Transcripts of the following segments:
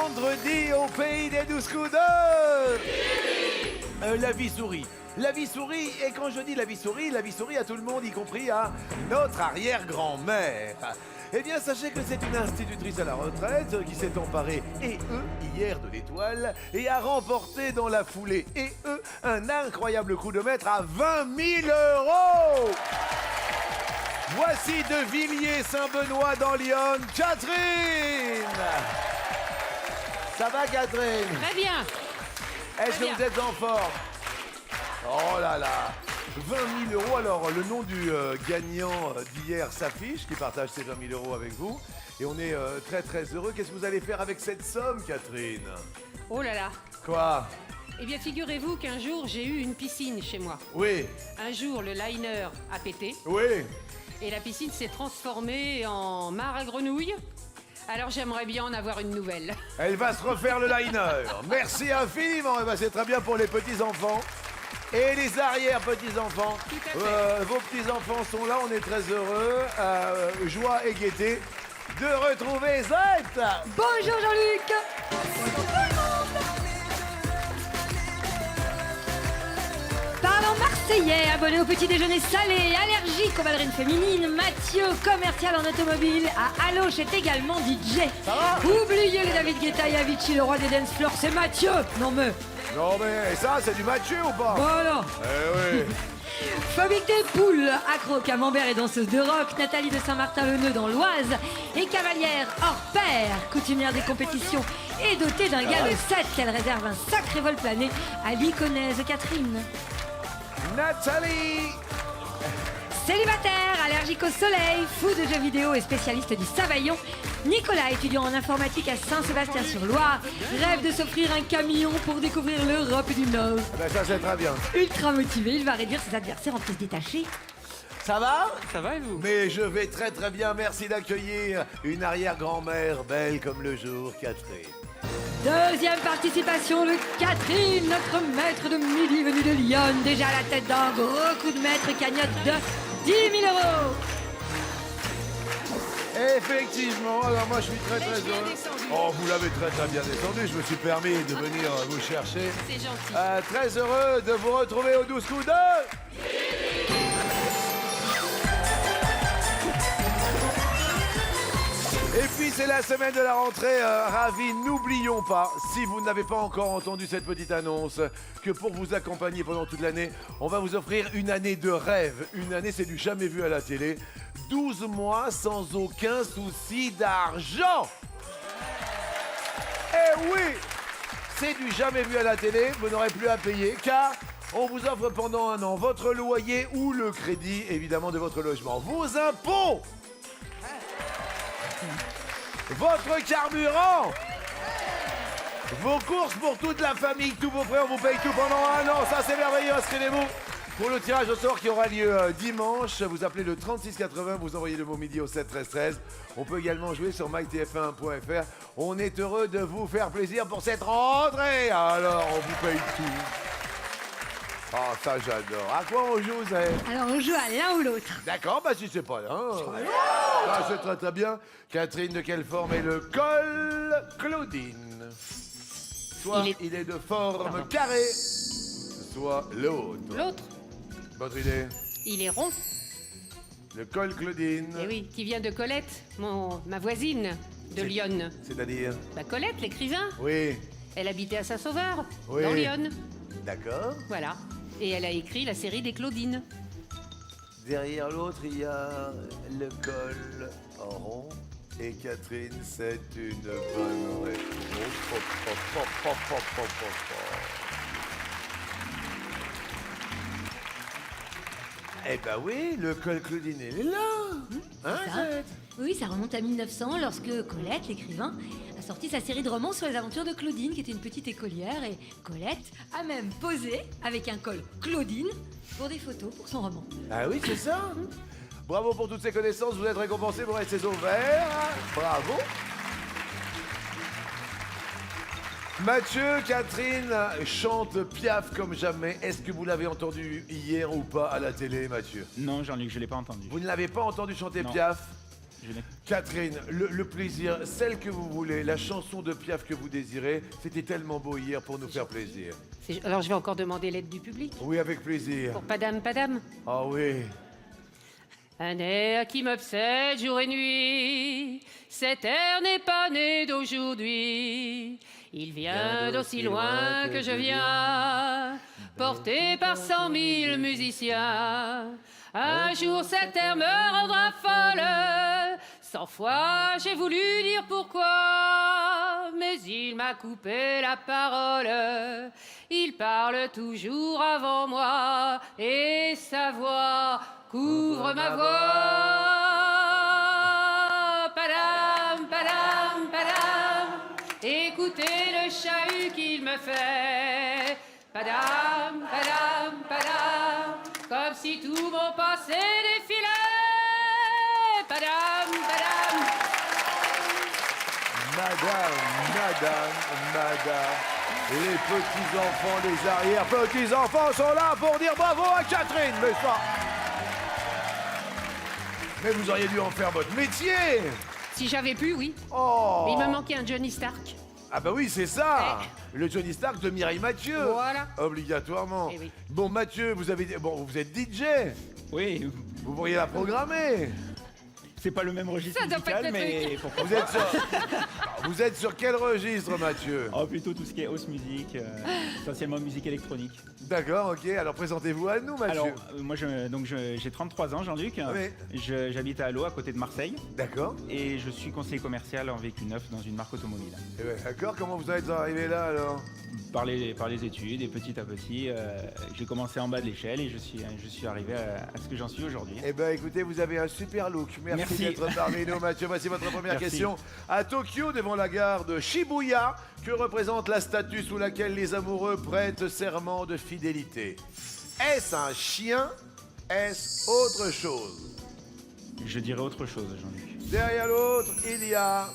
vendredi au pays des 12 coups la vie sourit. La vie sourit, et quand je dis la vie sourit à tout le monde, y compris à notre arrière-grand-mère. Eh bien, sachez que c'est une institutrice à la retraite qui s'est emparée, hier de l'étoile, et a remporté dans la foulée, un incroyable coup de maître à 20 000 €. Voici de Villiers-Saint-Benoît dans l'Yonne, Catherine. Ça va, Catherine? Très bien. Est-ce que vous êtes en forme? Oh là là, 20 000 €. Alors, le nom du gagnant d'hier s'affiche, qui partage ses 20 000 € avec vous. Et on est très très heureux. Qu'est-ce que vous allez faire avec cette somme, Catherine? Oh là là. Quoi? Eh bien, figurez-vous qu'un jour, j'ai eu une piscine chez moi. Oui. Un jour, le liner a pété. Oui. Et la piscine s'est transformée en mare à grenouilles. Alors, j'aimerais bien en avoir une nouvelle. Elle va se refaire le liner. Merci infiniment. Eh ben, c'est très bien pour les petits-enfants. Et les arrière-petits-enfants. Tout à fait. Vos petits-enfants sont là, on est très heureux. Joie et gaieté de retrouver Zette. Bonjour Jean-Luc. Parlons marseillais, abonné au petit déjeuner salé, allergique aux ballerines féminines, Mathieu, commercial en automobile, à Aloche est également DJ. Ça va? Oubliez le David Guetta et Avicii, le roi des dance floors, c'est Mathieu. Non mais, Non mais ça, c'est du Mathieu ou pas? voilà. Eh oui. Phobique des poules, accro camembert et danseuse de rock, Nathalie de Saint-Martin-le-Neu dans l'Oise et cavalière hors pair, coutumière des compétitions et dotée d'un galop 7 qu'elle réserve un sacré vol plané à l'iconaise Catherine. Nathalie. Célibataire, allergique au soleil, fou de jeux vidéo et spécialiste du Savaillon, Nicolas, étudiant en informatique à Saint-Sébastien-sur-Loire, rêve de s'offrir un camion pour découvrir l'Europe du Nord. Eh ben ça, c'est très bien. Ultra motivé, il va réduire ses adversaires en pièces détachées. Ça va? Ça va et vous? Mais je vais très très bien. Merci d'accueillir une arrière-grand-mère belle comme le jour, Catherine. Deuxième participation, le Catherine, notre maître de midi venu de Lyon, déjà à la tête d'un gros coup de maître, cagnotte de 10 000 €. Effectivement, alors moi je suis très très L'ai-je bien heureux. descendu? Oh, vous l'avez très très bien descendu, je me suis permis de venir vous chercher. C'est gentil. Très heureux de vous retrouver aux 12 coups d'œil. Et puis c'est la semaine de la rentrée, ravi. N'oublions pas, si vous n'avez pas encore entendu cette petite annonce, que pour vous accompagner pendant toute l'année, on va vous offrir une année de rêve. Une année, c'est du jamais vu à la télé. 12 mois sans aucun souci d'argent. Eh oui, c'est du jamais vu à la télé, vous n'aurez plus à payer, car on vous offre pendant un an votre loyer ou le crédit, évidemment, de votre logement. Vos impôts, votre carburant, vos courses pour toute la famille, tous vos frères, on vous paye tout pendant un an. Ça, c'est merveilleux, inscrivez-vous pour le tirage au sort qui aura lieu dimanche. Vous appelez le 3680, vous envoyez le mot midi au 7 13 13. On peut également jouer sur mytf1.fr. On est heureux de vous faire plaisir pour cette rentrée. Alors, on vous paye tout. Ah, ça, j'adore. À quoi on joue, Zé? Alors on joue à l'un ou l'autre. D'accord, bah si c'est pas là. Ah, c'est très très bien. Catherine, de quelle forme est le col Claudine? Soit il est de forme carrée, soit l'autre. L'autre, Votre idée? il est rond. Le col Claudine. Eh oui, qui vient de Colette, ma voisine de C'est- Lyon. C'est-à-dire? Bah Colette, l'écrivain. Oui. Elle habitait à Saint-Sauveur, Oui. dans Lyon. D'accord. Voilà. Et elle a écrit la série des Claudines. Derrière l'autre, il y a le col rond. Et Catherine, c'est une bonne réponse. Pop, pop, pop, pop, pop, pop, pop. Eh ben oui, le col Claudine, il est là. Hein, Ça. Zette? Oui, ça remonte à 1900 lorsque Colette, l'écrivain, a sorti sa série de romans sur les aventures de Claudine, qui était une petite écolière, et Colette a même posé avec un col Claudine pour des photos pour son roman. Ah oui, c'est ça. Bravo pour toutes ces connaissances, vous êtes récompensés, vous restez au vert. Bravo. Mathieu, Catherine chante Piaf comme jamais. Est-ce que vous l'avez entendu hier ou pas à la télé, Mathieu? Non, Jean-Luc, je l'ai pas entendu. Vous ne l'avez pas entendu chanter Non. Piaf? Catherine, le plaisir, celle que vous voulez, la chanson de Piaf que vous désirez, c'était tellement beau hier pour nous faire plaisir. Alors je vais encore demander l'aide du public. Oui, avec plaisir. Pour Padam Padam. Ah oui. Un air qui m'obsède jour et nuit, cet air n'est pas né d'aujourd'hui. Il vient d'aussi loin que je viens, porté par 100 000 musiciens. Un jour cet air me rendra folle, 100 fois j'ai voulu dire pourquoi, mais il m'a coupé la parole. Il parle toujours avant moi et sa voix couvre ma voix. Padam, padam, padam. Écoutez le chahut qu'il me fait. Padam, padam, padam. Comme si tout mon passé défilait. Padam, padam. Madame. Les petits-enfants, les arrière-petits-enfants sont là pour dire bravo à Catherine, mais ça... Mais vous auriez dû en faire votre métier. Si j'avais pu, oui. Oh. Mais il me manquait un Johnny Stark. Ah bah oui, c'est ça. Le Johnny Stark de Mireille Mathieu. Voilà. Obligatoirement. Eh oui. Bon, Mathieu, vous êtes DJ. Oui, Vous pourriez la programmer. c'est pas le même registre Ça doit pas musical, être le mais pourquoi Vous êtes sur quel registre, Mathieu? Oh, plutôt tout ce qui est house music, essentiellement musique électronique. D'accord, ok. Alors présentez-vous à nous, Mathieu. Alors, moi, j'ai 33 ans, Jean-Luc. Oui. J'habite à Allo, à côté de Marseille, D'accord. et je suis conseiller commercial en véhicule neuf dans une marque automobile. Eh ben, d'accord, comment vous êtes arrivé là, alors? Par les études, et petit à petit, j'ai commencé en bas de l'échelle, et je suis arrivé à ce que j'en suis aujourd'hui. Eh ben écoutez, vous avez un super look. Merci Merci. d'être parmi nous, Mathieu. Voici votre première Merci. question. À Tokyo, devant la gare de Shibuya, que représente la statue sous laquelle les amoureux prêtent serment de fidélité? Est-ce un chien? Est-ce autre chose? Je dirais autre chose, Jean-Luc. Derrière l'autre, il y a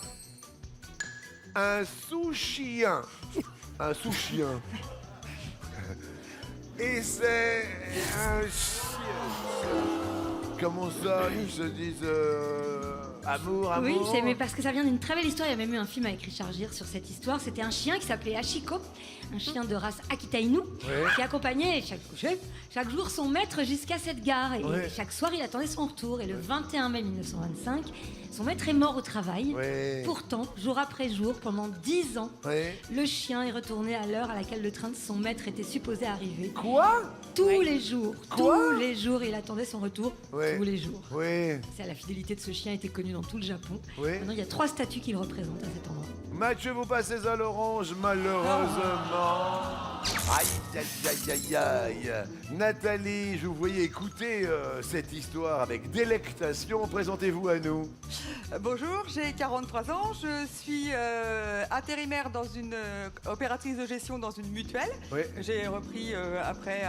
un sous-chien. Un sous-chien. Et c'est un chien. Comment ça, ils se disent amour, Oui, amour? mais parce que ça vient d'une très belle histoire. Il y a même eu un film avec Richard Gere sur cette histoire. C'était un chien qui s'appelait Hachiko, un chien de race Akita Inu, qui accompagnait chaque jour son maître jusqu'à cette gare. Et chaque soir, il attendait son retour. Et le 21 mai 1925, son maître est mort au travail. Pourtant, jour après jour, pendant 10 ans, le chien est retourné à l'heure à laquelle le train de son maître était supposé arriver. Quoi? Tous les jours, il attendait son retour. Tous les jours. C'est la fidélité de ce chien était connue dans tout le Japon. Maintenant, il y a 3 statues qui le représentent à cet endroit. Mathieu, vous passez à l'orange, malheureusement. Aïe, aïe, aïe, aïe, aïe. Nathalie, je vous voyais écouter cette histoire avec délectation. Présentez-vous à nous. Bonjour, j'ai 43 ans, je suis intérimaire dans une opératrice de gestion dans une mutuelle. J'ai repris après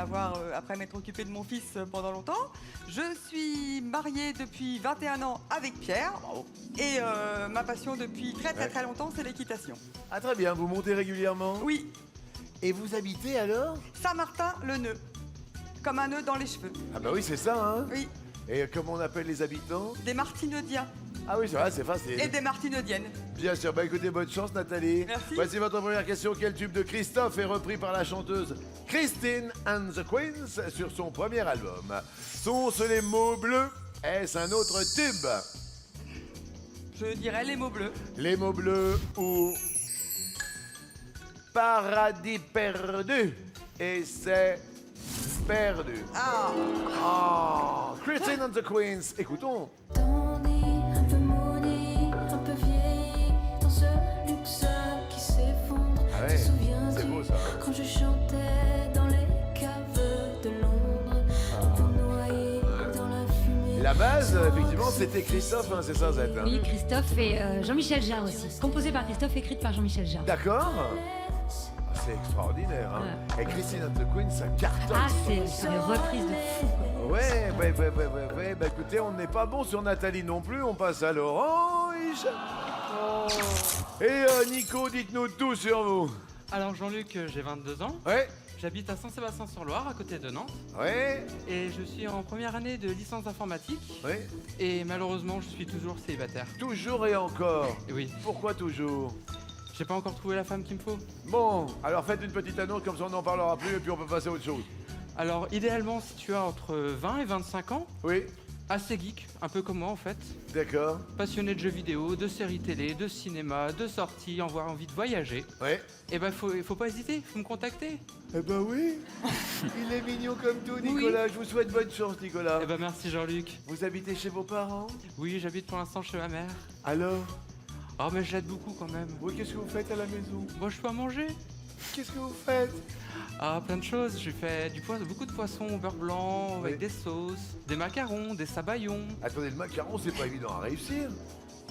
m'être occupée de mon fils pendant longtemps. Je suis mariée depuis 21 ans avec Pierre. Bravo. Et ma passion depuis très longtemps, c'est l'équitation. Ah très bien, vous montez régulièrement? Oui, Et vous habitez alors? Saint-Martin-le-Nœud, comme un nœud dans les cheveux. Ah bah oui, c'est ça, hein? Oui, Et comment on appelle les habitants? des Martinaudiens Ah oui, c'est vrai, c'est facile. et des Martinaudiennes. Bien sûr, bah écoutez, bonne chance Nathalie. Merci. Voici votre première question. Quel tube de Christophe est repris par la chanteuse Christine and the Queens sur son premier album? Sont-ce les mots bleus? Est-ce un autre tube? Je dirais les mots bleus. Les mots bleus ou Paradis perdu? Et c'est perdu. Ah, Ah, Christine and the Queens. Écoutons. Tony, un peu maudit, un peu vieilli, dans ce luxe qui s'effondre. Ah ouais, Te souviens-tu c'est beau, ça. quand je chantais dans les caves de Londres, un peu noyé dans la fumée. La base, effectivement, c'était Christophe, hein, c'est ça, Zed? Oui, Christophe et Jean-Michel Jarre aussi. Composée par Christophe, écrite par Jean-Michel Jarre. D'accord. Ah, c'est extraordinaire, hein. Et Christine and the Queens, ça cartonne. Ah, c'est une reprise de fou. Quoi. Ouais. Bah écoutez, on n'est pas bon sur Nathalie non plus, on passe à l'orange. Et Nico, dites-nous tout sur vous. Alors Jean-Luc, j'ai 22 ans. Ouais. J'habite à Saint-Sébastien-sur-Loire, à côté de Nantes. Ouais. Et je suis en première année de licence d'informatique. Oui. Et malheureusement, je suis toujours célibataire. Toujours et encore. Et oui, Pourquoi toujours? j'ai pas encore trouvé la femme qu'il me faut. Bon, alors faites une petite annonce, comme ça on n'en parlera plus et puis on peut passer à autre chose. Alors, idéalement, si tu as entre 20 et 25 ans, Oui, assez geek, un peu comme moi en fait, d'accord. passionné de jeux vidéo, de séries télé, de cinéma, de sorties, avoir envie de voyager, Oui. et ben faut pas hésiter, faut me contacter. Eh ben oui. Il est mignon comme tout, Nicolas. Je vous souhaite bonne chance, Nicolas. Eh ben merci Jean-Luc. Vous habitez chez vos parents? Oui, j'habite pour l'instant chez ma mère. Alors? Oh mais je l'aide beaucoup quand même. Oui, qu'est-ce que vous faites à la maison? Moi je peux à manger. Qu'est-ce que vous faites? Ah, plein de choses. Je fais beaucoup de poissons au beurre blanc, avec Oui. des sauces, des macarons, des sabayons. Attendez, le macaron, c'est pas évident à réussir.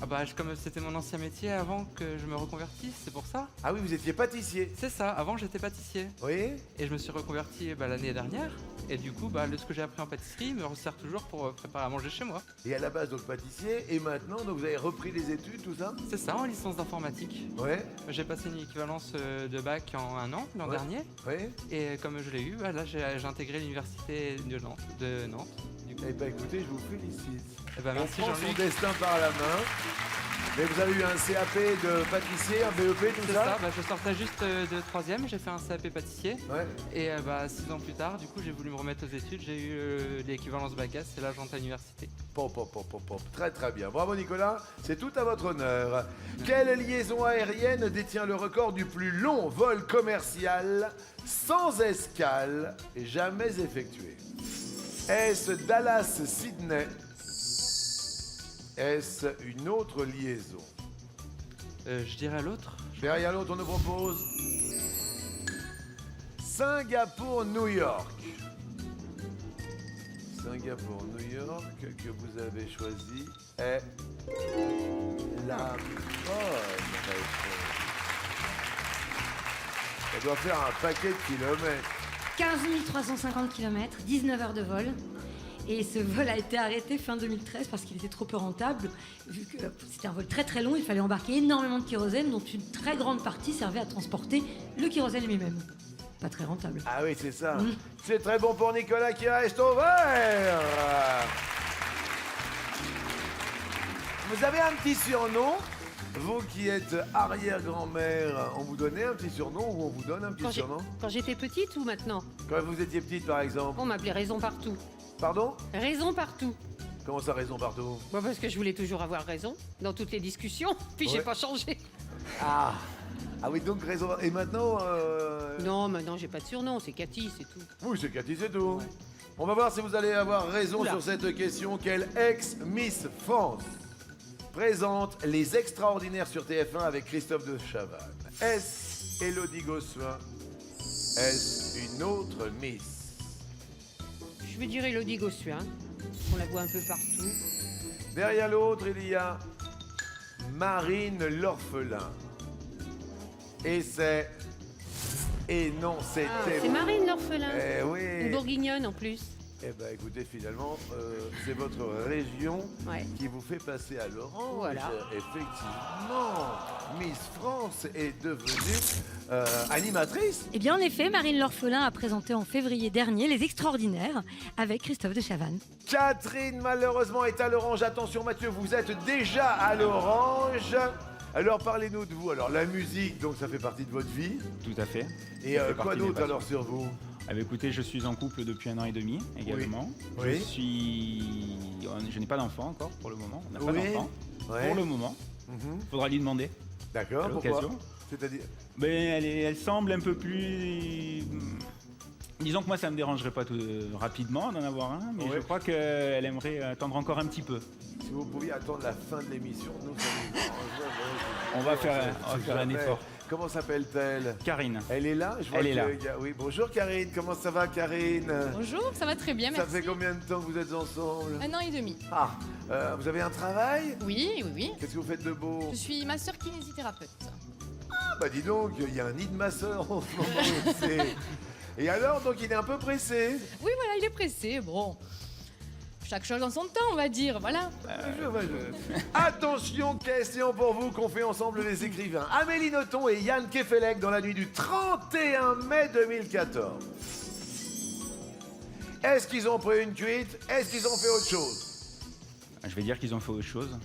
Ah bah, comme c'était mon ancien métier avant que je me reconvertisse, c'est pour ça. Ah oui, vous étiez pâtissier. C'est ça, avant j'étais pâtissier. Oui. Et je me suis reconverti l'année dernière. Et du coup, ce que j'ai appris en pâtisserie me resserre toujours pour préparer à manger chez moi. Et à la base, donc pâtissier. Et maintenant, donc vous avez repris les études, tout ça? C'est ça, en licence d'informatique. Ouais. J'ai passé une équivalence de bac en 1 an, l'an Ouais. dernier. Oui. Et comme je l'ai eu, là j'ai intégré l'université de Nantes. Du coup. Eh ben écoutez, je vous félicite. Eh ben, merci On prend son Jean-Luc. destin par la main. Mais vous avez eu un CAP de pâtissier, un BEP, tout C'est ça? ça, je sortais juste de 3ème, j'ai fait un CAP pâtissier. Ouais. Et 6 ans plus tard, du coup, j'ai voulu me remettre aux études. J'ai eu l'équivalence bac S, et là, j'entre à l'université. Pop, pop, pop, pop, pop. Très très bien. Bravo Nicolas, c'est tout à votre honneur. Quelle liaison aérienne détient le record du plus long vol commercial sans escale jamais effectué? Est-ce Dallas-Sydney? Est-ce une autre liaison? Je dirais l'autre. Derrière l'autre, on nous propose Singapour-New York. Singapour-New York que vous avez choisi est la bonne réponse. Ça doit faire un paquet de kilomètres. 15 350 km, 19 heures de vol. Et ce vol a été arrêté fin 2013 parce qu'il était trop peu rentable. Vu que c'était un vol très très long, il fallait embarquer énormément de kérosène, dont une très grande partie servait à transporter le kérosène lui-même. Pas très rentable. Ah oui, c'est ça. C'est très bon pour Nicolas qui reste au vert. Vous avez un petit surnom? Vous qui êtes arrière-grand-mère, on vous donnait un petit surnom ou on vous donne un petit surnom? Quand j'étais petite ou maintenant? Quand vous étiez petite, par exemple. On m'appelait Raison Partout. Pardon? Raison Partout. Comment ça, raison partout? Bah parce que je voulais toujours avoir raison dans toutes les discussions, puis Ouais. j'ai pas changé. Ah. Ah oui, donc raison. Et maintenant Non, maintenant j'ai pas de surnom, c'est Cathy, c'est tout. Oui, c'est Cathy, c'est tout. On va voir si vous allez avoir raison Oula. sur cette question. Quelle ex-Miss France présente Les Extraordinaires sur TF1 avec Christophe de Chavannes? Est-ce Élodie Gossuin? Est-ce une autre Miss? Je veux dire Élodie Gossuin. On la voit un peu partout. Derrière l'autre, il y a Marine l'orphelin. Et c'est... Et non, Ah, c'était... c'est Marine l'orphelin. Eh oui. Une bourguignonne en plus. Eh ben écoutez, finalement, c'est votre région Ouais. qui vous fait passer à l'orange. Voilà. Effectivement, Miss France est devenue animatrice. Eh bien, en effet, Marine l'orphelin a présenté en février dernier Les Extraordinaires avec Christophe de Chavannes. Catherine, malheureusement, est à l'orange. Attention, Mathieu, vous êtes déjà à l'orange. Alors, parlez-nous de vous. Alors, la musique, donc, ça fait partie de votre vie. Tout à fait. Et Ça fait quoi partie de mes d'autre, passions. alors, sur vous? Ah bah écoutez, je suis en couple depuis 1 an et demi également. Oui. Je n'ai pas d'enfant encore pour le moment. On n'a pas Oui. d'enfant Ouais. pour le moment. Mhm. Faudra lui demander. D'accord, À pourquoi? l'occasion. C'est-à-dire... Mais elle semble un peu plus. Disons que moi, ça me dérangerait pas tout rapidement d'en avoir un, mais Ouais. je crois qu'elle aimerait attendre encore un petit peu. Si vous pouviez attendre la fin de l'émission, nous, ça nous arrangerait. On va faire un Jamais. effort. Comment s'appelle-t-elle? Karine. Elle est là? Je vois Elle est là. qu'il y a- Oui, bonjour Karine, comment ça va Karine? Bonjour, ça va très bien, Ça merci. fait combien de temps que vous êtes ensemble? 1 an et demi. Ah, vous avez un travail? Oui, oui, oui. Qu'est-ce que vous faites de beau? Je suis masseur kinésithérapeute. Ah bah dis donc, il y a un nid de masseur en ce moment. Et alors, donc il est un peu pressé? Oui, voilà, il est pressé. Bon, chaque chose en son temps, on va dire, voilà. Attention, question pour vous qu'on fait ensemble les écrivains. Amélie Nothomb et Yann Kefelec dans la nuit du 31 mai 2014. Est-ce qu'ils ont pris une cuite? Est-ce qu'ils ont fait autre chose? Je vais dire qu'ils ont fait autre chose.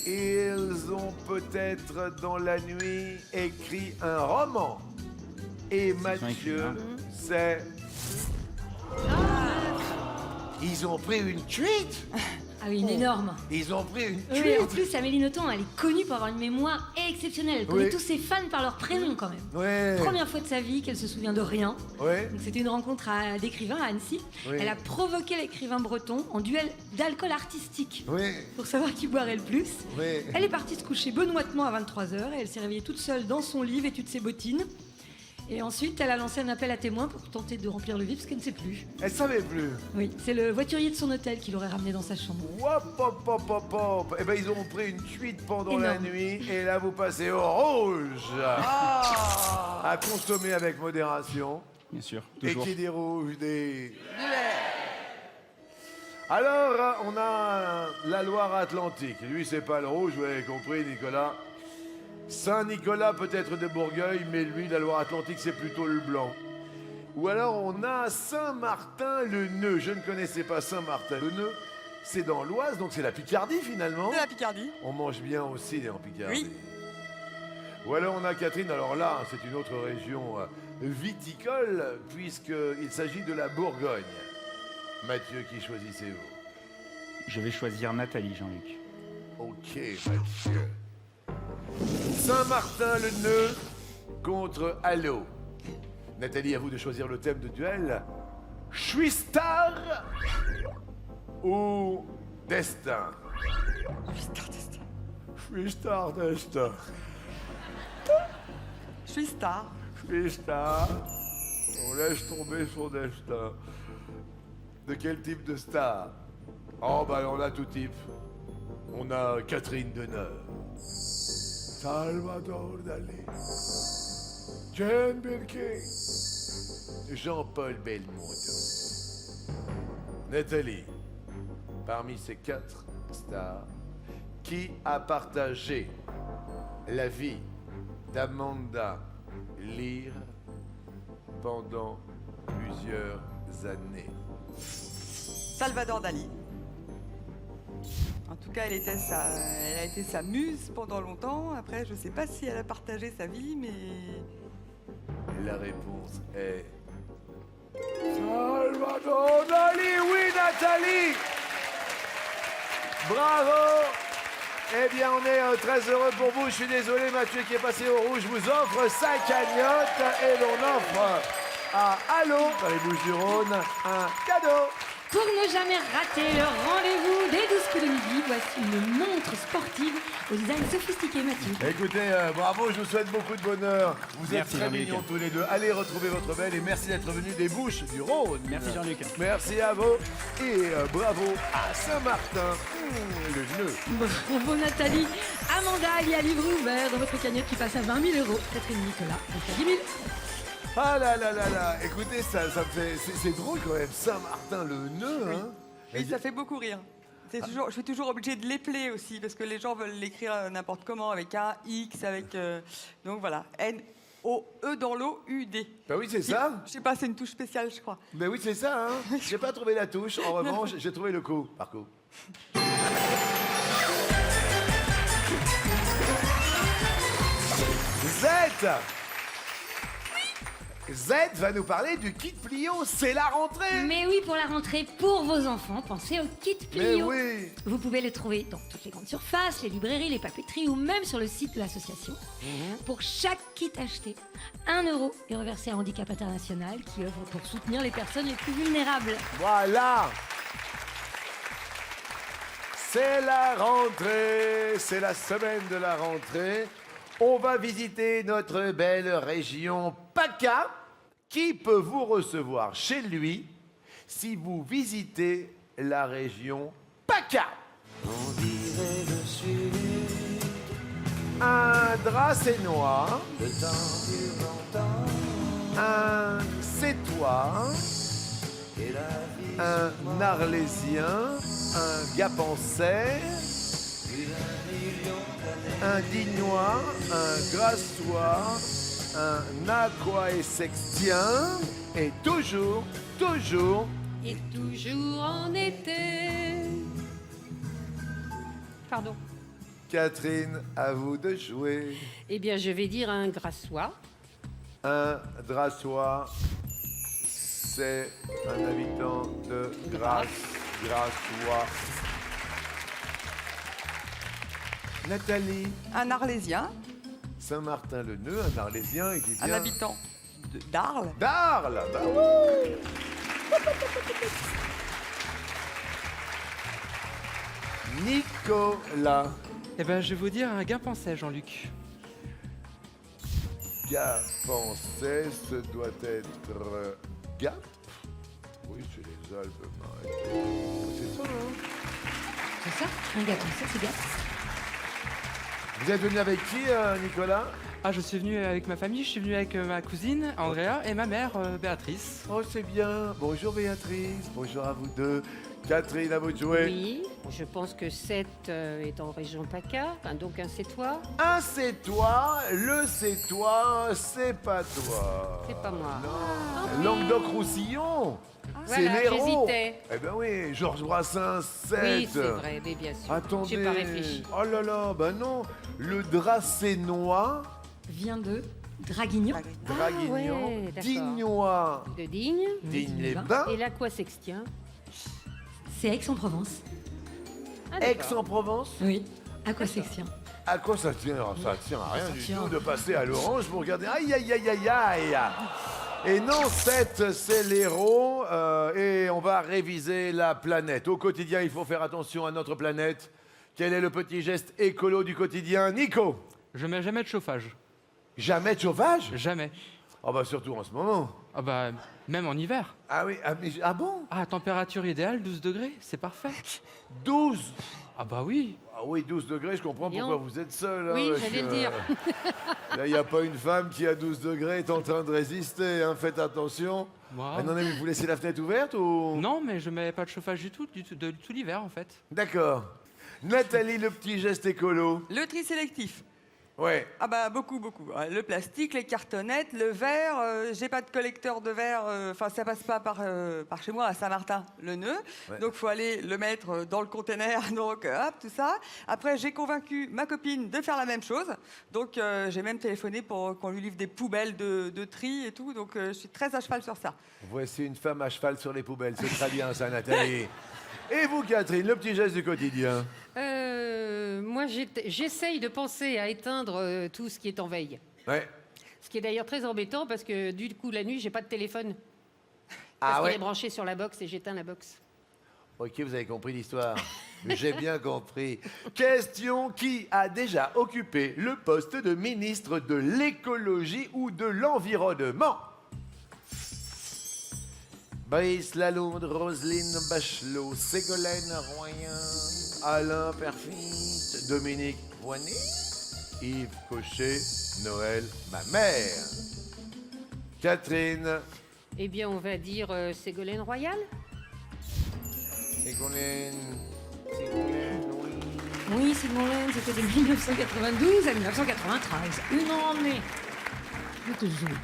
Ils ont peut-être dans la nuit écrit un roman. Et Mathieu, c'est... Ils ont pris une cuite? Ah oui, une énorme. Ils ont pris une Oui, cuite? en plus, Amélie Nothomb, elle est connue pour avoir une mémoire exceptionnelle. Elle connaît Oui. tous ses fans par leur prénom, quand même. Ouais. Première fois de sa vie qu'elle se souvient de rien. Ouais. Donc, c'était une rencontre d'écrivains à Annecy. Oui. Elle a provoqué l'écrivain breton en duel d'alcool artistique Oui. pour savoir qui boirait le plus. Oui. Elle est partie se coucher benoîtement à 23h et elle s'est réveillée toute seule dans son lit, vêtue de ses bottines. Et ensuite, elle a lancé un appel à témoins pour tenter de remplir le vide parce qu'elle ne sait plus. Elle savait plus. Oui, c'est le voiturier de son hôtel qui l'aurait ramené dans sa chambre. Hop, hop, hop, hop, hop. Eh ben, ils ont pris une cuite pendant la Énorme. nuit. Et là, vous passez au rouge. À consommer avec modération. Bien sûr, Et toujours. qui dit rouge, dit... Alors, on a la Loire-Atlantique. Lui, c'est pas le rouge, vous avez compris, Nicolas. Saint-Nicolas, peut-être de Bourgueil, mais lui, la Loire-Atlantique, c'est plutôt le blanc. Ou alors, on a Saint-Martin-le-Neu. Je ne connaissais pas Saint-Martin-le-Neu. C'est dans l'Oise, donc c'est la Picardie, finalement. C'est la Picardie. On mange bien aussi en Picardie. Oui. Ou alors on a Catherine, alors là, c'est une autre région viticole, puisqu'il s'agit de la Bourgogne. Mathieu, qui choisissez-vous? Je vais choisir Nathalie, Jean-Luc. Ok, Mathieu. Saint-Martin-le-Neu contre Allo. Nathalie, à vous de choisir le thème de duel. Je suis star ou destin? Je suis star destin. Je suis star. Je suis star. On laisse tomber son destin. De quel type de star? Oh, bah, on a tout type. On a Catherine Deneuve, Salvador Dali, Jane Birkin, Jean-Paul Belmondo. Nathalie, parmi ces 4 stars, qui a partagé la vie d'Amanda Lear pendant plusieurs années? Salvador Dali. En tout cas, elle a été sa muse pendant longtemps. Après, je sais pas si elle a partagé sa vie, mais... La réponse est... Salvador Dali. Oui, Nathalie. Bravo. Eh bien, on est très heureux pour vous. Je suis désolé, Mathieu qui est passé au rouge vous offre sa cagnotte et l'on offre à Allo, dans les Bouches-du-Rhône, un cadeau. Pour ne jamais rater le rendez-vous des 12 coups de midi, voici une montre sportive au design sophistiqué, Mathieu. Écoutez, bravo, je vous souhaite beaucoup de bonheur. Vous êtes Merci, très Jean-Luc. mignons tous les deux. Allez retrouver votre belle et merci d'être venu des Bouches du Rhône. Merci, Jean-Luc. Merci à vous et bravo à Saint-Martin, le nœud. Bravo Nathalie. Amanda, il y a livre ouvert dans votre cagnotte qui passe à 20 000 €. Catherine Nicolas, jusqu'à 10 000. Ah là là là là, écoutez, ça me fait... C'est drôle quand même, Saint-Martin, le nœud, hein. Oui, ça fait beaucoup rire. Je suis toujours obligée de l'épeler aussi, parce que les gens veulent l'écrire n'importe comment, avec un X, avec... donc voilà, N-O-E dans l'eau, U-D. Bah oui, c'est ça. Je sais pas, c'est une touche spéciale, je crois. Ben oui, c'est ça, hein. J'ai pas trouvé la touche, en revanche, j'ai trouvé le coup, par coup. Z va nous parler du kit Plio, c'est la rentrée. Mais oui, pour la rentrée, pour vos enfants, pensez au kit Mais Plio. oui. Vous pouvez le trouver dans toutes les grandes surfaces, les librairies, les papeteries ou même sur le site de l'association. Pour chaque kit acheté, 1 € est reversé à Handicap International qui œuvre pour soutenir les personnes les plus vulnérables. Voilà. C'est la rentrée, c'est la semaine de la rentrée. On va visiter notre belle région PACA. Qui peut vous recevoir chez lui si vous visitez la région PACA? On dirait le sud. Un drap c'est noir. Le temps dure longtemps. Un c'est toi. un Arlésien, un Gapençais, un Dignois, un Grassois, un Aquae-Sextien et toujours Et toujours en été. Pardon. Catherine, à vous de jouer. Eh bien, je vais dire un Grassois. Un Drassois, c'est un habitant de Grasse. Grassois. Nathalie, Un Arlésien, Saint-Martin-le-Neu, un Arlésien et qui un vient habitant d'Arles. d'Arles. Bah oui. Nicolas. Eh ben, je vais vous dire un gain pensais, Jean-Luc. Gapençais, ce doit être Gap. Oui, c'est les Alpes-Maritimes. C'est ça, hein? C'est ça, un gars comme ça, c'est gars. Vous êtes venu avec qui, Nicolas? Ah, je suis venu avec ma famille, je suis venu avec ma cousine Andrea et ma mère Béatrice. Oh, c'est bien. Bonjour Béatrice, bonjour à vous deux. Catherine, à vous de jouer. Oui, je pense que 7 est en région PACA, enfin, donc un c'est toi. Un c'est toi, le c'est toi, c'est pas toi. C'est pas moi. Non. Languedoc-Roussillon. C'est Voilà, l'héros. j'hésitais. Eh ben oui, Georges Brassens, 7. Oui, c'est vrai, mais bien sûr. Attendez. J'ai pas réfléchi. Oh là là, ben non. Le Dracénois, Vient de Draguignan. Draguignan, ouais, d'accord. Dignois, De Digne. Digne-les-Bains, Et l'Aquasextien. C'est Aix-en-Provence. Ah, d'accord. Aix-en-Provence. Oui, Aquasextien. À quoi ça tient? Alors, ça tient à rien Ça du tient. tout de passer à l'orange pour regarder. Aïe, aïe, aïe, aïe, aïe. Et non, 7, c'est l'héros. Et on va réviser la planète. Au quotidien, il faut faire attention à notre planète. Quel est le petit geste écolo du quotidien? Nico? Je mets jamais de chauffage. Jamais de chauffage? Jamais. Oh bah surtout en ce moment. Ah bah, même en hiver. Ah oui, ah bon? Ah, température idéale, 12 degrés, c'est parfait. 12? Ah bah oui. Ah oui, 12 degrés, je comprends Dis pourquoi donc. vous êtes seul. Oui, parce j'allais que, le dire. Là, il n'y a pas une femme qui, à 12 degrés, est en train de résister. Hein, faites attention. Wow. Ah, non, mais vous laissez la fenêtre ouverte ou... Non, mais je mets pas de chauffage du tout, de tout l'hiver en fait. D'accord. Nathalie, le petit geste écolo. Le tri sélectif. Ouais. Ah bah beaucoup. Le plastique, les cartonnettes, le verre. J'ai pas de collecteur de verre. Enfin, ça passe pas par chez moi à Saint-Martin-le-Neu. Ouais. Donc faut aller le mettre dans le container. Donc hop, tout ça. Après, j'ai convaincu ma copine de faire la même chose. Donc j'ai même téléphoné pour qu'on lui livre des poubelles de tri et tout. Donc je suis très à cheval sur ça. Voici une femme à cheval sur les poubelles. C'est très bien, ça, Nathalie. Et vous, Catherine, le petit geste du quotidien. Moi, j'essaye de penser à éteindre tout ce qui est en veille. Ouais. Ce qui est d'ailleurs très embêtant parce que du coup, la nuit, j'ai pas de téléphone. Parce Ah qu'il ouais. est branché sur la box et j'éteins la box. Ok, vous avez compris l'histoire. J'ai bien compris. Question, qui a déjà occupé le poste de ministre de l'écologie ou de l'environnement? Brice Lalonde, Roselyne Bachelot, Ségolène Royen, Alain Perfit, Dominique Voynet, Yves Cochet, Noël Mamère. Catherine. Eh bien, on va dire Ségolène Royal. Ségolène, oui. Oui, Ségolène, c'était de 1992 à 1993. Une année. C'était joli.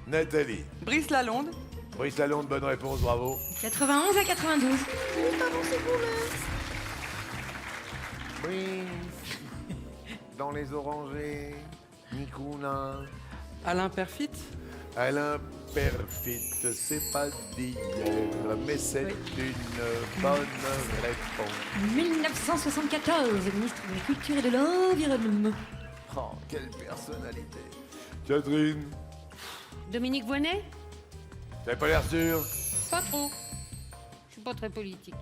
Nathalie. Brice Lalonde. Brice Lalonde, bonne réponse, bravo. 91 à 92. Oui. Dans les orangers, Nicolas. Alain Perfit. Alain Perfit, c'est pas d'hier, mais c'est une bonne réponse. 1974, ministre de la Culture et de l'Environnement. Oh, quelle personnalité. Catherine, Dominique Voynet. t'avais pas l'air sûr? Pas trop. Je suis pas très politique.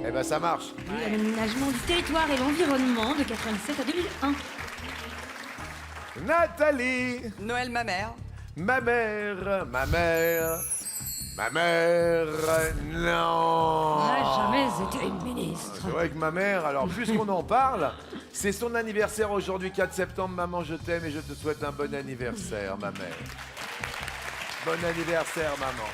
Eh ben ça marche. Oui, l'aménagement du territoire et l'environnement de 87 à 2001. Nathalie, Noël Mamère. ma mère, non. n'a jamais été ministre. C'est vrai que ma mère, alors puisqu'on en parle, c'est son anniversaire aujourd'hui, 4 septembre. Maman, je t'aime et je te souhaite un bon anniversaire, ma mère. Bon anniversaire, maman.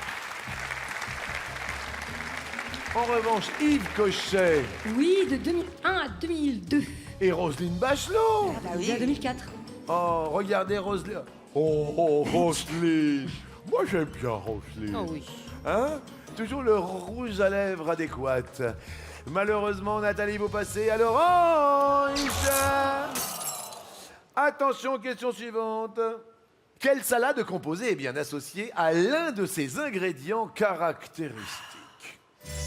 En revanche, Yves Cochet Oui, de 2001 à 2002. et Roselyne Bachelot. Ah bah oui, à 2004. Oh, regardez Roselyne. Oh, Roselyne. Moi, j'aime bien Roselyne. Oh oui. Hein? Toujours le rouge à lèvres adéquat. Malheureusement, Nathalie, vous passez à l'orange. Attention, question suivante. Quelle salade composée est bien associée à l'un de ses ingrédients caractéristiques?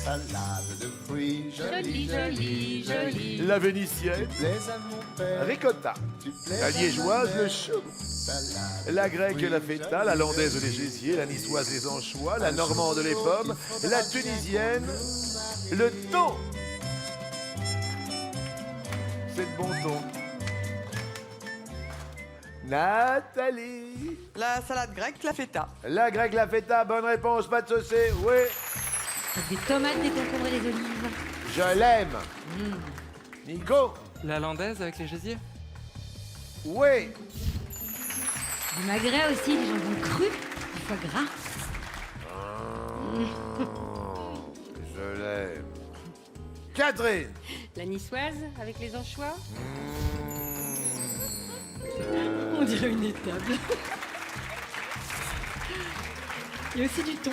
Salade de fruits, Jolie, jolie, jolie. La vénitienne, plais à mon père, ricotta, tu plais la à liégeoise, mon le père. chou, Salade la de grecque, fruits, la feta, la landaise, les gésiers, la niçoise, les anchois, la normande, les pommes, la tunisienne, le thon. C'est de bon ton. Nathalie. La salade grecque, la feta. La grecque, la feta, bonne réponse, pas de saucé, oui. Avec des tomates, des concombres et des olives. Je l'aime. Nico, La landaise avec les gésiers. oui. Du magret aussi, du jambon cru, du foie gras. Je l'aime. Catherine. La niçoise avec les anchois. On dirait une étable. Il y a aussi du thon.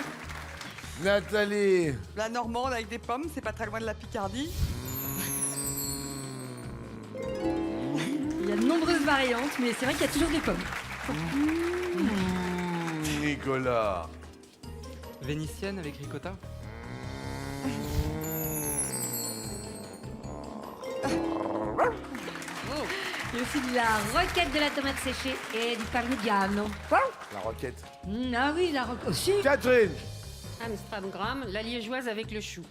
Nathalie. La normande avec des pommes, c'est pas très loin de la Picardie. Il y a de nombreuses variantes, mais c'est vrai qu'il y a toujours des pommes. Nicolas. Vénitienne avec ricotta. Il y a aussi de la roquette de la tomate séchée et du parmigiano. La roquette. Ah oui, la roquette aussi. Catherine. Amsterdam, la liégeoise avec le chou.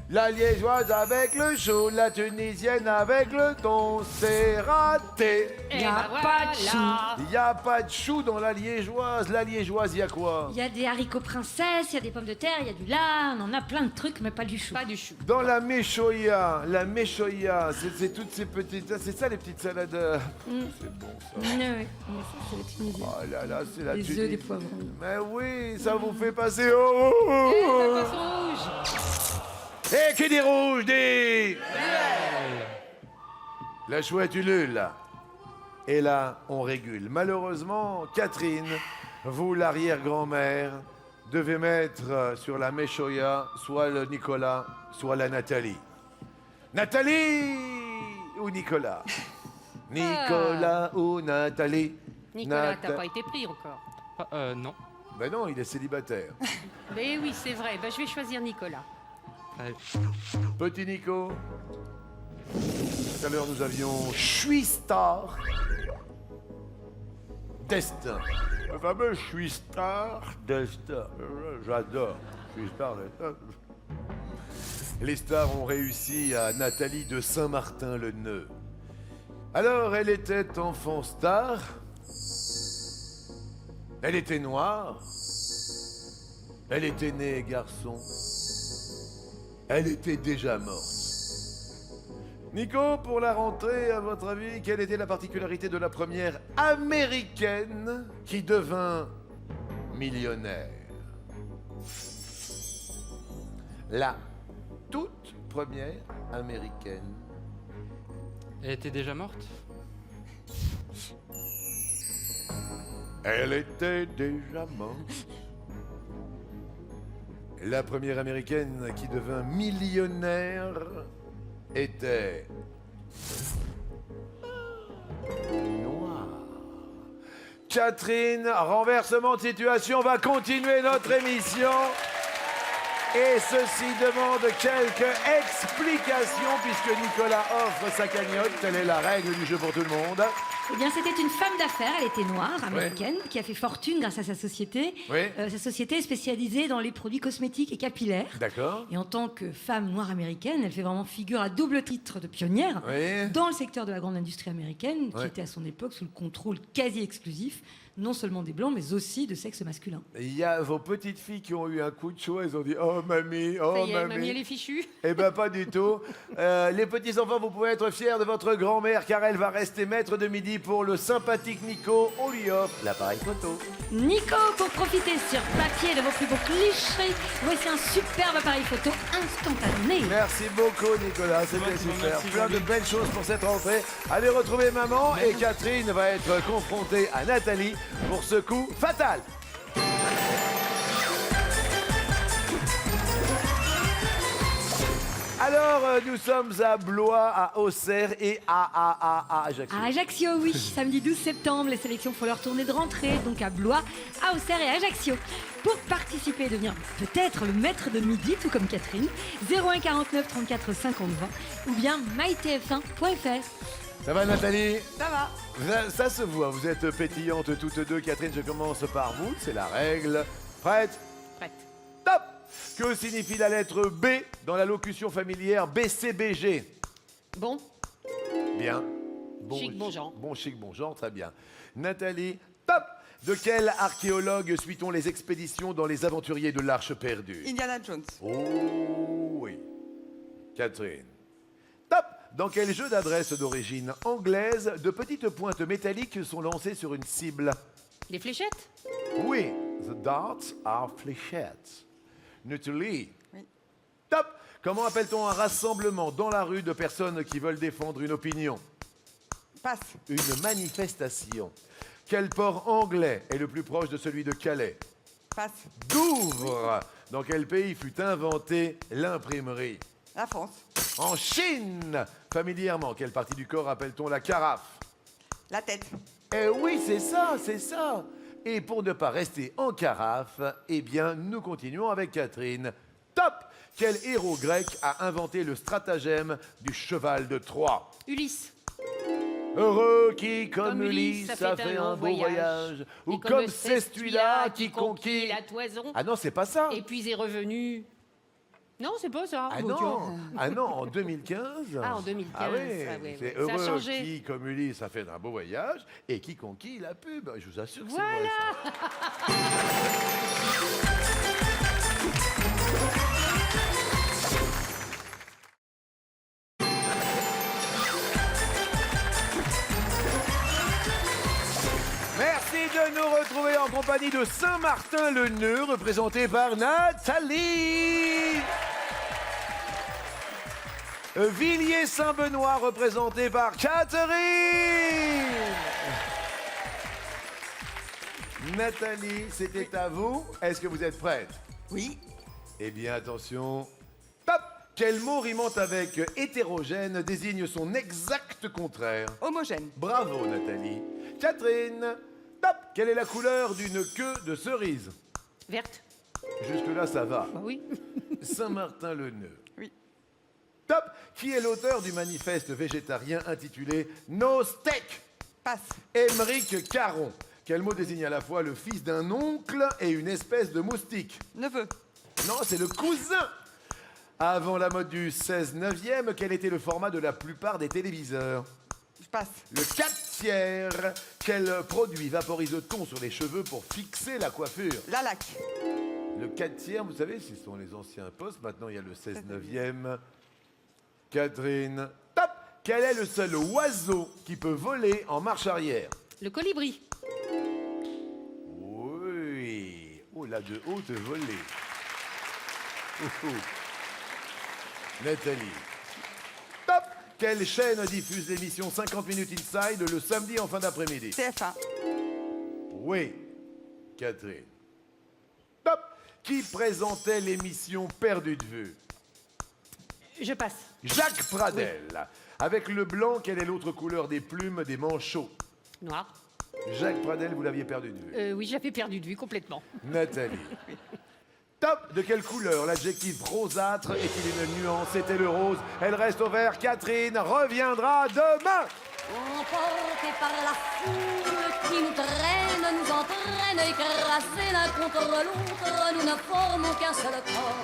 La liégeoise avec le chou, la tunisienne avec le thon, c'est raté. Et Y a bah pas de voilà. Il n'y a pas de chou dans la liégeoise. La liégeoise, il y a quoi? Il y a des haricots princesses, il y a des pommes de terre, il y a du lard, on en a plein de trucs, mais pas du chou. Pas du chou. Dans la méchoïa, c'est toutes ces petites... C'est ça les petites salades. C'est bon ça. Oui, oui, c'est la Tunisie. Oh là là, c'est la Des Tunisie. œufs, des poivrons. Mais oui, ça vous fait passer... Oh, oh, oh, Et oh. la poisson rouge. Et qui dit rouge dit... La chouette ulule. Et là, on régule. Malheureusement, Catherine, vous, l'arrière-grand-mère, devez mettre sur la méchoïa soit le Nicolas, soit la Nathalie. Nathalie ou Nicolas? Nicolas ou Nathalie? Nicolas, t'as pas été pris encore. Ah, non. Ben non, il est célibataire. Mais oui, c'est vrai. Ben, je vais choisir Nicolas. Allez. Petit Nico. Tout à l'heure, nous avions Star Destin. Le fameux Star Destin. J'adore Star Destin. Les stars ont réussi à Nathalie de Saint-Martin-le-Neu. Alors, elle était enfant star. Elle était noire. Elle était née garçon. Elle était déjà morte. Nico, pour la rentrée, à votre avis, quelle était la particularité de la première américaine qui devint millionnaire? La toute première américaine. Elle était déjà morte. Elle était déjà morte. La première américaine qui devint millionnaire était noire. Catherine, renversement de situation, on va continuer notre émission. Et ceci demande quelques explications puisque Nicolas offre sa cagnotte. Telle est la règle du jeu pour tout le monde. Eh bien, c'était une femme d'affaires, elle était noire, américaine, qui a fait fortune grâce à sa société. Oui. Sa société est spécialisée dans les produits cosmétiques et capillaires. D'accord. Et en tant que femme noire américaine, elle fait vraiment figure à double titre de pionnière Oui. dans le secteur de la grande industrie américaine, qui Ouais. était à son époque sous le contrôle quasi exclusif, non seulement des blancs, mais aussi de sexe masculin. Il y a vos petites filles qui ont eu un coup de chaud, elles ont dit « Oh mamie, oh Ça y est, mamie ». mamie, elle est fichue. Eh ben pas du tout. Les petits enfants, vous pouvez être fiers de votre grand-mère car elle va rester maître de midi Nathalie, pour le sympathique Nico, on lui offre l'appareil photo. Nico, pour profiter sur papier de vos plus beaux clichés, voici un superbe appareil photo instantané. Merci beaucoup Nicolas, c'était super. merci, Plein de Jean-Luc. belles choses pour cette rentrée. Allez retrouver maman et Catherine va être confrontée à Nathalie pour ce coup fatal. Alors, nous sommes à Blois, à Auxerre et à Ajaccio. À Ajaccio, oui. Samedi 12 septembre, les sélections font leur tournée de rentrée, donc à Blois, à Auxerre et à Ajaccio. Pour participer et devenir peut-être le maître de midi, tout comme Catherine, 01 49 34 50 20 ou bien mytf1.fr. Ça va Nathalie? Ça va. Ça se voit, vous êtes pétillantes toutes deux. Catherine, je commence par vous, c'est la règle. Prête? Prête. Top! Que signifie la lettre B dans la locution familière BCBG? Bon, Bien. Bon, Chic, bon genre. Bon chic, bon genre, très bien. Nathalie, top! De quel archéologue suit-on les expéditions dans les aventuriers de l'Arche perdue? Indiana Jones. Oh oui. Catherine. Top! Dans quel jeu d'adresse d'origine anglaise de petites pointes métalliques sont lancées sur une cible? les fléchettes. Oui. The darts are fléchettes. Nathalie. Oui. Top! Comment appelle-t-on un rassemblement dans la rue de personnes qui veulent défendre une opinion? Passe. Une manifestation. Quel port anglais est le plus proche de celui de Calais? Passe. Douvres. Dans quel pays fut inventée l'imprimerie? La France. En Chine. Familièrement, quelle partie du corps appelle-t-on la carafe? La tête. Eh oui, c'est ça, c'est ça. Et pour ne pas rester en carafe, eh bien, nous continuons avec Catherine. Top! Quel héros grec a inventé le stratagème du cheval de Troie? Ulysse. Heureux qui, comme Comme Ulysse, a fait un beau voyage. Ou Et comme Cestuila qui conquit... la toison. Ah non, c'est pas ça. Et puis est revenu. Non, c'est pas ça. Ah Bon, tu vois. non, ah non, en 2015. Ah, en 2015, Ah oui, ah ouais, c'est ouais. Ça a heureux changé. qui, comme Ulysse, a fait un beau voyage et qui conquit la pub. Je vous assure que c'est Voilà. vrai, ça. Merci de nous retrouver en compagnie de Saint-Martin-le-Neu, représenté par Nathalie. Villiers-Saint-Benoît, représenté par Catherine. Nathalie, c'était à vous. Est-ce que vous êtes prête? Oui. Eh bien, attention. Top! Quel mot rimant avec hétérogène désigne son exact contraire? Homogène. Bravo, Nathalie. Catherine, top! Quelle est la couleur d'une queue de cerise? Verte. Jusque-là, ça va. Bah oui. Saint-Martin-le-Neu. Oui. Top! Qui est l'auteur du manifeste végétarien intitulé No Steak? Passe. Émeric Caron. Quel mot désigne à la fois le fils d'un oncle et une espèce de moustique? Neveu. Non, c'est le cousin. Avant la mode du 16/9e, quel était le format de la plupart des téléviseurs? Je passe. Le 4/3. Quel produit vaporise-t-on sur les cheveux pour fixer la coiffure? La lac. Le 4/3, vous savez, ce sont les anciens postes. Maintenant, il y a le 16/9e. Catherine. Top! Quel est le seul oiseau qui peut voler en marche arrière? Le colibri. Oui. Oh, là, de haute volée. Oh, oh. Nathalie. Top! Quelle chaîne diffuse l'émission 50 minutes Inside le samedi en fin d'après-midi? TF1. Oui. Catherine. Top! Qui présentait l'émission Perdu de vue? Je passe. Jacques Pradel. Avec le blanc, quelle est l'autre couleur des plumes des manchots? Noir. Jacques Pradel, vous l'aviez perdu de vue. Oui, j'avais perdu de vue complètement. Nathalie. Top! De quelle couleur l'adjectif rosâtre est-il une nuance? C'était le rose. Elle reste au vert. Catherine reviendra demain. Emportés par la foule qui nous traîne, nous entraîne, écrasés l'un contre l'autre, nous ne formons qu'un seul corps.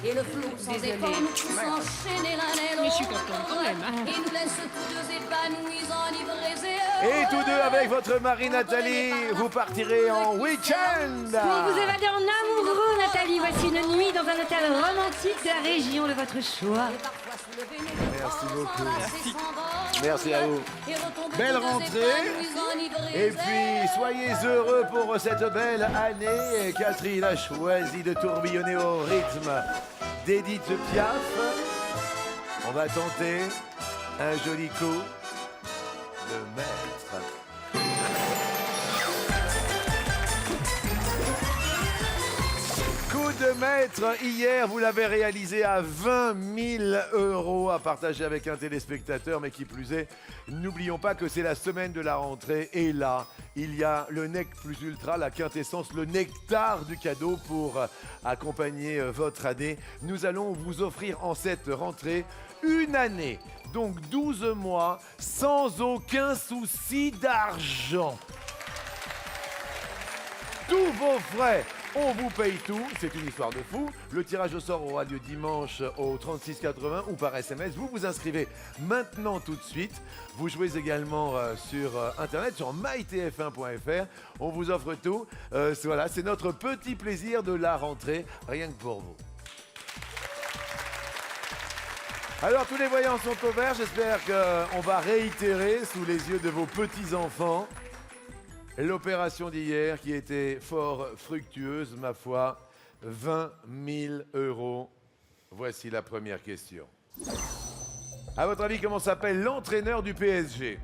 Et le flot sans Désolée. effort nous pousse enchaîner l'un et l'autre. Mais je suis contente quand même, hein. Et nous laisse tous deux épanouis, enivrés Et tous deux avec votre mari Nathalie, vous partirez en week-end. Pour vous évader en amoureux, Nathalie, voici une nuit dans un hôtel romantique de la région de votre choix. Et parfois soulever nos Merci corps, beaucoup. s'enlacer sans vol. Merci à vous. Et retombe Belle tous rentrée. épanouis, enivrés Et puis, soyez heureux pour cette belle année. Et Catherine a choisi de tourbillonner au rythme d'Edith Piaf. On va tenter un joli coup de maître. Coup de maître, hier, vous l'avez réalisé à 20 000 € à partager avec un téléspectateur, mais qui plus est, n'oublions pas que c'est la semaine de la rentrée, et là, il y a le Nec Plus Ultra, la quintessence, le nectar du cadeau pour accompagner votre année. Nous allons vous offrir en cette rentrée une année, donc 12 mois, sans aucun souci d'argent. Tous vos frais, on vous paye tout, c'est une histoire de fou. Le tirage au sort aura lieu dimanche au 3680 ou par SMS. Vous vous inscrivez maintenant tout de suite. Vous jouez également sur internet, sur mytf1.fr. On vous offre tout. Voilà, c'est notre petit plaisir de la rentrée, rien que pour vous. Alors, tous les voyants sont au vert. J'espère qu'on va réitérer sous les yeux de vos petits-enfants l'opération d'hier qui était fort fructueuse, ma foi, 20 000 €. Voici la première question. À votre avis, comment s'appelle l'entraîneur du PSG?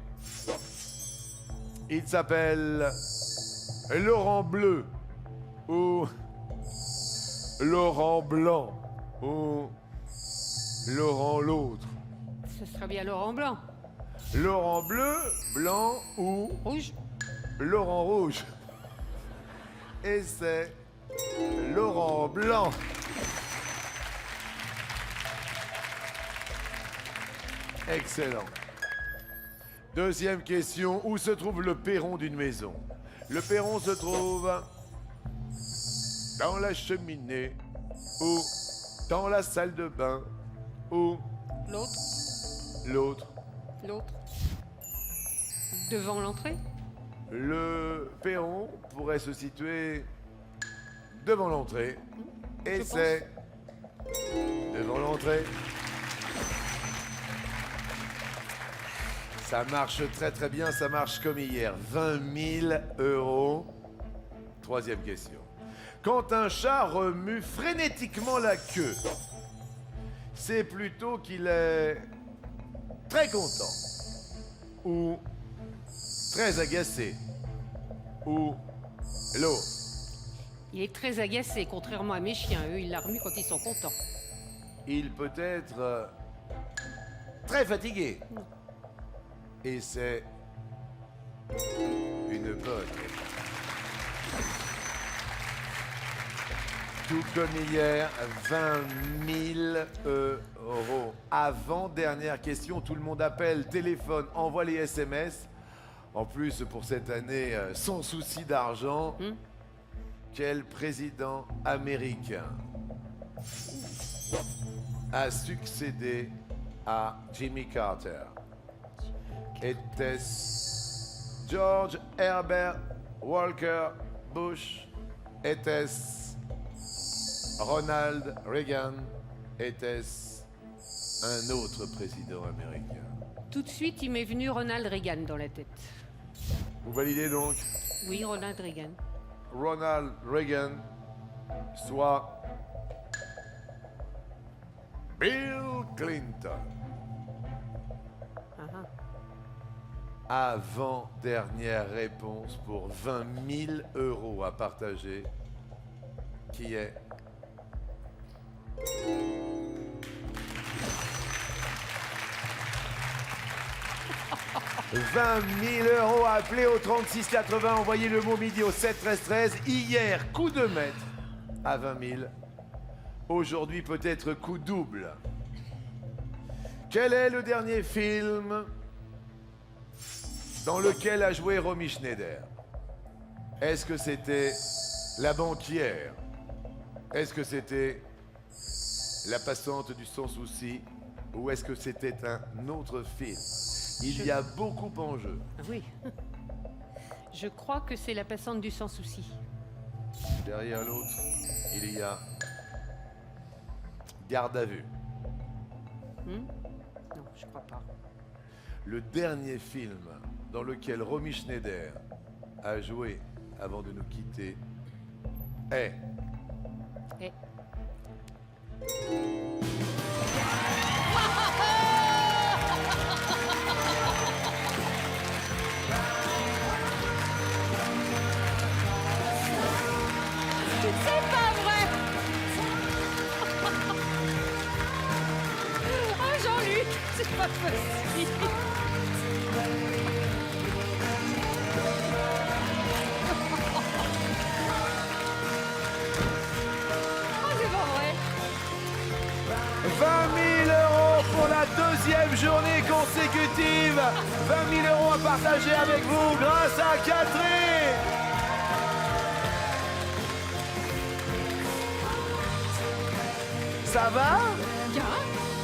Il s'appelle Laurent Bleu ou Laurent Blanc ou Laurent l'autre. Ce sera bien Laurent Blanc. Laurent Bleu, Blanc ou Rouge. Laurent Rouge. Et c'est Laurent Blanc. Excellent. Deuxième question. Où se trouve le perron d'une maison? Le perron se trouve dans la cheminée ou dans la salle de bain ou L'autre. l'autre. L'autre. Devant l'entrée. Le perron pourrait se situer devant l'entrée. Et Je c'est devant l'entrée. Ça marche très très bien, ça marche comme hier. 20 000 €. Troisième question. Quand un chat remue frénétiquement la queue, c'est plutôt qu'il est très content ou très agacé ou l'eau. Il est très agacé, contrairement à mes chiens. Eux, ils la remuent quand ils sont contents. Il peut être très fatigué. Et c'est une bonne. Tout comme hier, 20 000 €. Avant-dernière question, tout le monde appelle, téléphone, envoie les SMS. En plus, pour cette année, sans souci d'argent, quel président américain a succédé à Jimmy Carter? Était-ce George Herbert Walker Bush? Était-ce Ronald Reagan? Était-ce un autre président américain? Tout de suite, il m'est venu Ronald Reagan dans la tête. Vous validez donc Oui, Ronald Reagan. Ronald Reagan, soit Bill Clinton. Avant-dernière réponse pour 20 000 € à partager, qui est 20 000 € appelez au 3680, envoyez le mot midi au 7 13 13. Hier, coup de maître à 20 000. Aujourd'hui, peut-être coup double. Quel est le dernier film dans lequel a joué Romy Schneider? Est-ce que c'était La banquière? Est-ce que c'était La passante du sans souci? Ou est-ce que c'était un autre film? Il y a beaucoup en jeu. Ah oui. Je crois que c'est la passante du sans souci. Derrière l'autre, il y a Garde à vue. Non, je crois pas. le dernier film dans lequel Romy Schneider a joué avant de nous quitter est... Et... C'est pas vrai. Oh Jean-Luc, c'est pas possible. Oh, c'est pas vrai. 20 000 € pour la deuxième journée consécutive. 20 000 € à partager avec vous grâce à Catherine. Ça va? Bien,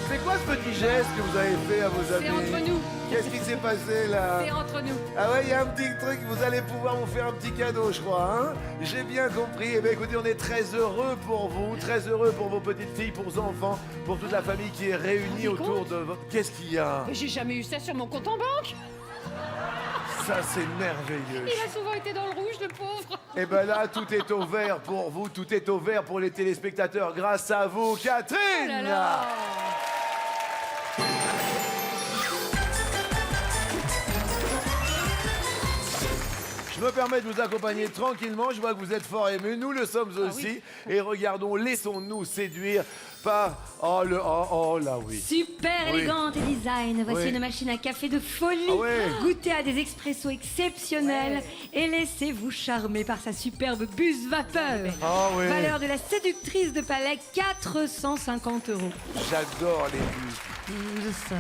C'est quoi ce petit geste que vous avez fait à vos amis? c'est entre nous. Qu'est-ce qui s'est passé là? C'est entre nous. Ah ouais, il y a un petit truc, vous allez pouvoir vous faire un petit cadeau, je crois, hein? J'ai bien compris. Eh bien, écoutez, on est très heureux pour vous, très heureux pour vos petites filles, pour vos enfants, pour toute la famille qui est réunie autour de votre... Qu'est-ce qu'il y a? Mais j'ai jamais eu ça sur mon compte en banque. Ça, c'est merveilleux. Il a souvent été dans le rouge, le pauvre. Eh ben là, tout est au vert pour vous, tout est au vert pour les téléspectateurs, grâce à vous, Catherine! Oh là là. Je me permets de vous accompagner tranquillement. Je vois que vous êtes fort émus. Nous le sommes aussi. Et regardons, laissons-nous séduire par... Oh là oui. Super Oui. élégante et design. Voici Oui. une machine à café de folie. Ah ouais. Goûtez à des expressos exceptionnels et laissez-vous charmer par sa superbe buse vapeur. Ah oui. Valeur de la séductrice de palais, 450 €. J'adore les bus. Je sais.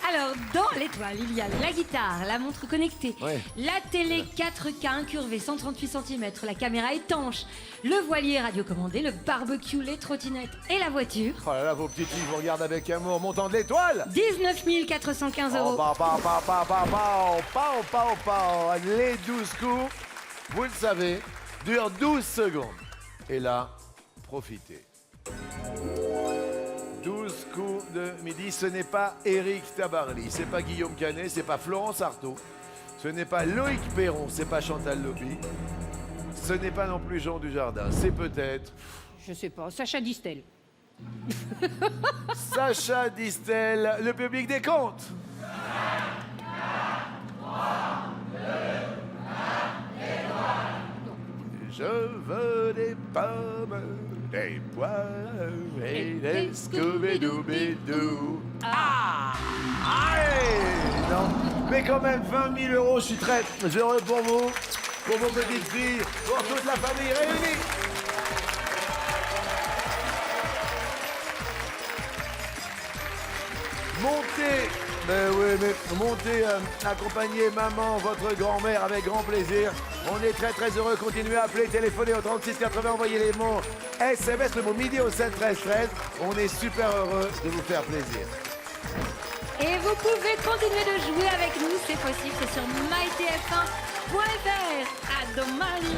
Alors, dans l'étoile, il y a la guitare, la montre connectée, Ouais. la télé 4K incurvée, 138 cm, la caméra étanche, le voilier radiocommandé, le barbecue, les trottinettes et la voiture. Oh là là, vos petites filles vous regardent avec amour. Montant de l'étoile. 19 415 Oh, €. pa. Les 12 coups, vous le savez, durent 12 secondes. Et là, profitez. 12 coups de midi, ce n'est pas Éric Tabarly, c'est pas Guillaume Canet, c'est pas Florence Artaud, ce n'est pas Loïc Perron, c'est pas Chantal Lobby, ce n'est pas non plus Jean Dujardin, c'est peut-être Je sais pas, Sacha Distel. Sacha Distel, le public des comptes. Je veux des pommes, des poires et des Scooby-Doo. Ah! Allez! Non, mais quand même, 20 000 €, je suis très heureux pour vous, pour vos petites filles, pour toute la famille réunie. Montez, accompagnez maman, votre grand-mère avec grand plaisir. On est très heureux. Continuez à appeler, téléphoner au 36 80, envoyez les mots SMS, le mot midi au 7 13 13. On est super heureux de vous faire plaisir. Et vous pouvez continuer de jouer avec nous, c'est possible, c'est sur mytf1.fr. À domani.